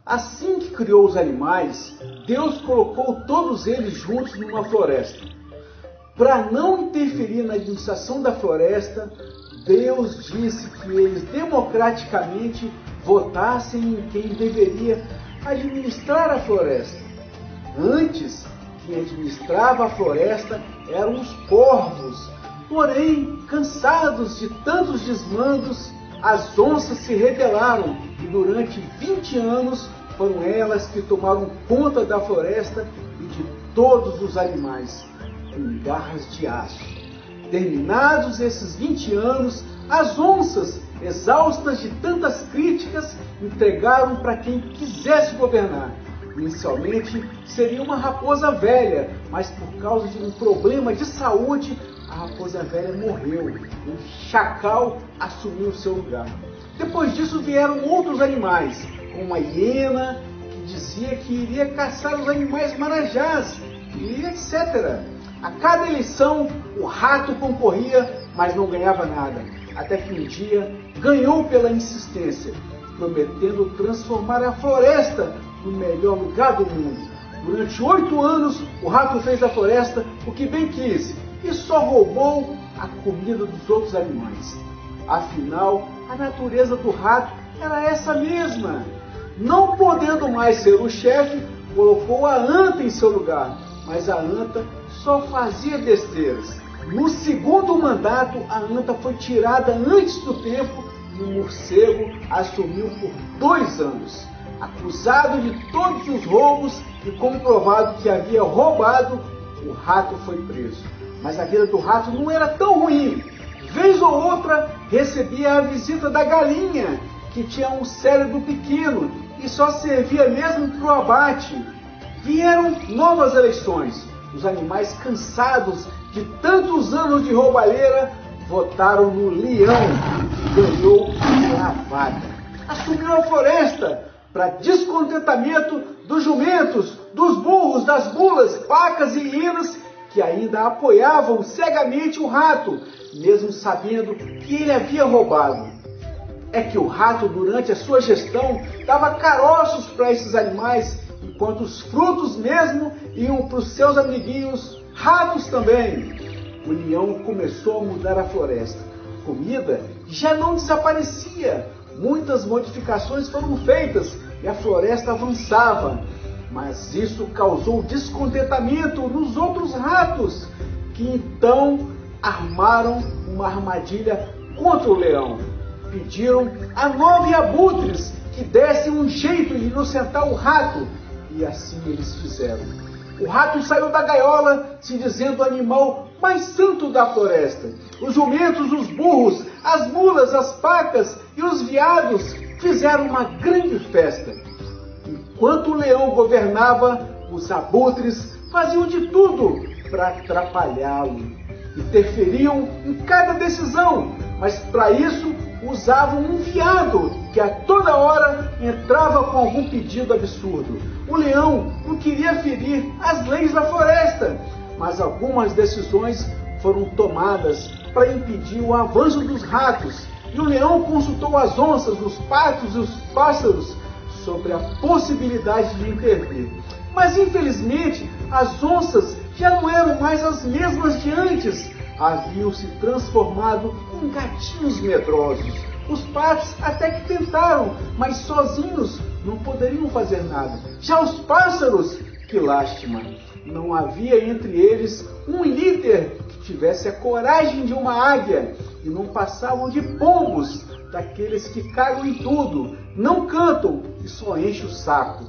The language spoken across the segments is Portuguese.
Assim que criou os animais, Deus colocou todos eles juntos numa floresta. Para não interferir na administração da floresta, Deus disse que eles democraticamente votassem em quem deveria administrar a floresta. Antes, quem administrava a floresta eram os corvos. Porém, cansados de tantos desmandos, as onças se rebelaram e durante 20 anos foram elas que tomaram conta da floresta e de todos os animais, com garras de aço. Terminados esses 20 anos, as onças, exaustas de tantas críticas, entregaram para quem quisesse governar. Inicialmente seria uma raposa velha, mas por causa de um problema de saúde, a raposa velha morreu. Um chacal assumiu seu lugar. Depois disso vieram outros animais, como a hiena, que dizia que iria caçar os animais marajás, e etc. A cada eleição, o rato concorria, mas não ganhava nada. Até que um dia ganhou pela insistência, prometendo transformar a floresta no melhor lugar do mundo. Durante 8 anos, o rato fez da floresta o que bem quis e só roubou a comida dos outros animais. Afinal, a natureza do rato era essa mesma. Não podendo mais ser o chefe, colocou a anta em seu lugar, mas a anta só fazia besteiras. No segundo mandato, a anta foi tirada antes do tempo e o morcego assumiu por 2 anos. Acusado de todos os roubos e comprovado que havia roubado, o rato foi preso. Mas a vida do rato não era tão ruim. Vez ou outra, recebia a visita da galinha, que tinha um cérebro pequeno e só servia mesmo para o abate. Vieram novas eleições. Os animais, cansados de tantos anos de roubalheira, votaram no leão, que ganhou a vaga. Assumiu a floresta, para descontentamento dos jumentos, dos burros, das mulas, vacas e hienas, que ainda apoiavam cegamente o rato, mesmo sabendo que ele havia roubado. É que o rato, durante a sua gestão, dava caroços para esses animais, enquanto os frutos mesmo iam para os seus amiguinhos, ratos também. O leão começou a mudar a floresta. A comida já não desaparecia. Muitas modificações foram feitas e a floresta avançava. Mas isso causou descontentamento nos outros ratos, que então armaram uma armadilha contra o leão. Pediram a 9 abutres que dessem um jeito de inocentar o rato, e assim eles fizeram. O rato saiu da gaiola se dizendo o animal mais santo da floresta. Os jumentos, os burros, as mulas, as pacas e os veados fizeram uma grande festa. Enquanto o leão governava, os abutres faziam de tudo para atrapalhá-lo. Interferiam em cada decisão, mas para isso usavam um veado que a toda hora entrava com algum pedido absurdo. O leão não queria ferir as leis da floresta, mas algumas decisões foram tomadas para impedir o avanço dos ratos. E o leão consultou as onças, os patos e os pássaros sobre a possibilidade de intervir. Mas, infelizmente, as onças já não eram mais as mesmas de antes. Haviam se transformado em gatinhos medrosos. Os patos até que tentaram, mas sozinhos não poderiam fazer nada. Já os pássaros, que lástima! Não havia entre eles um líder que tivesse a coragem de uma águia, e não passavam de pombos, daqueles que cagam em tudo, não cantam e só enchem o saco.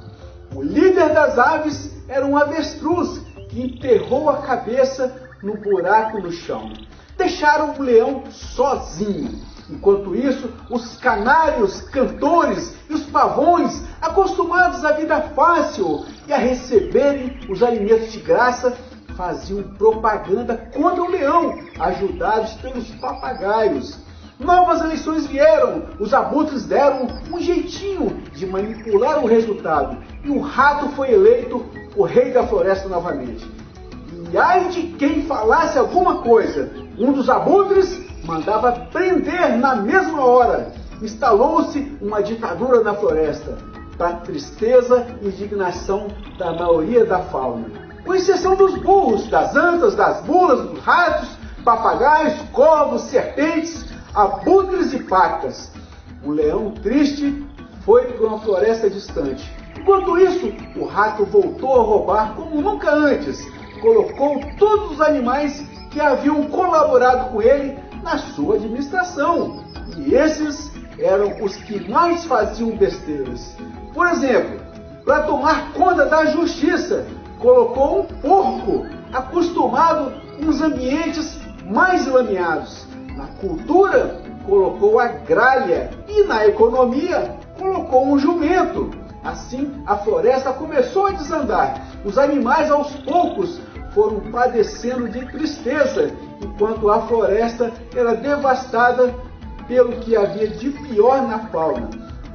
O líder das aves era um avestruz que enterrou a cabeça no buraco no chão. Deixaram o leão sozinho. Enquanto isso, os canários, cantores e os pavões, acostumados à vida fácil e a receberem os alimentos de graça, faziam propaganda contra o leão, ajudados pelos papagaios. Novas eleições vieram, os abutres deram um jeitinho de manipular o resultado e o rato foi eleito o rei da floresta novamente. E ai de quem falasse alguma coisa, um dos abutres mandava prender na mesma hora. Instalou-se uma ditadura na floresta. para a tristeza e indignação da maioria da fauna, com exceção dos burros, das antas, das mulas, dos ratos, papagaios, corvos, serpentes, abutres e pacas. O leão triste foi para uma floresta distante. Enquanto isso, o rato voltou a roubar como nunca antes. Colocou todos os animais que haviam colaborado com ele na sua administração. E esses eram os que mais faziam besteiras. Por exemplo, para tomar conta da justiça, colocou um porco acostumado com os ambientes mais lameados. Na cultura, colocou a gralha e na economia, colocou um jumento. Assim, a floresta começou a desandar. Os animais, aos poucos, foram padecendo de tristeza, enquanto a floresta era devastada pelo que havia de pior na fauna.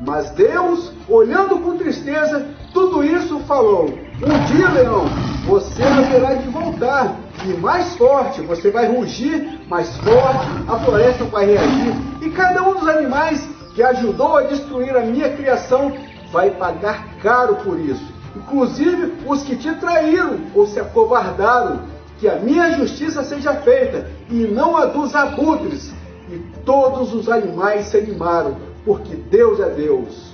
Mas Deus, olhando com tristeza tudo isso, falou: um dia, leão, você haverá de voltar, e mais forte, você vai rugir mais forte, a floresta vai reagir, e cada um dos animais que ajudou a destruir a minha criação vai pagar caro por isso. Inclusive os que te traíram ou se acovardaram. Que a minha justiça seja feita e não a dos abutres. E todos os animais se animaram, porque Deus é Deus.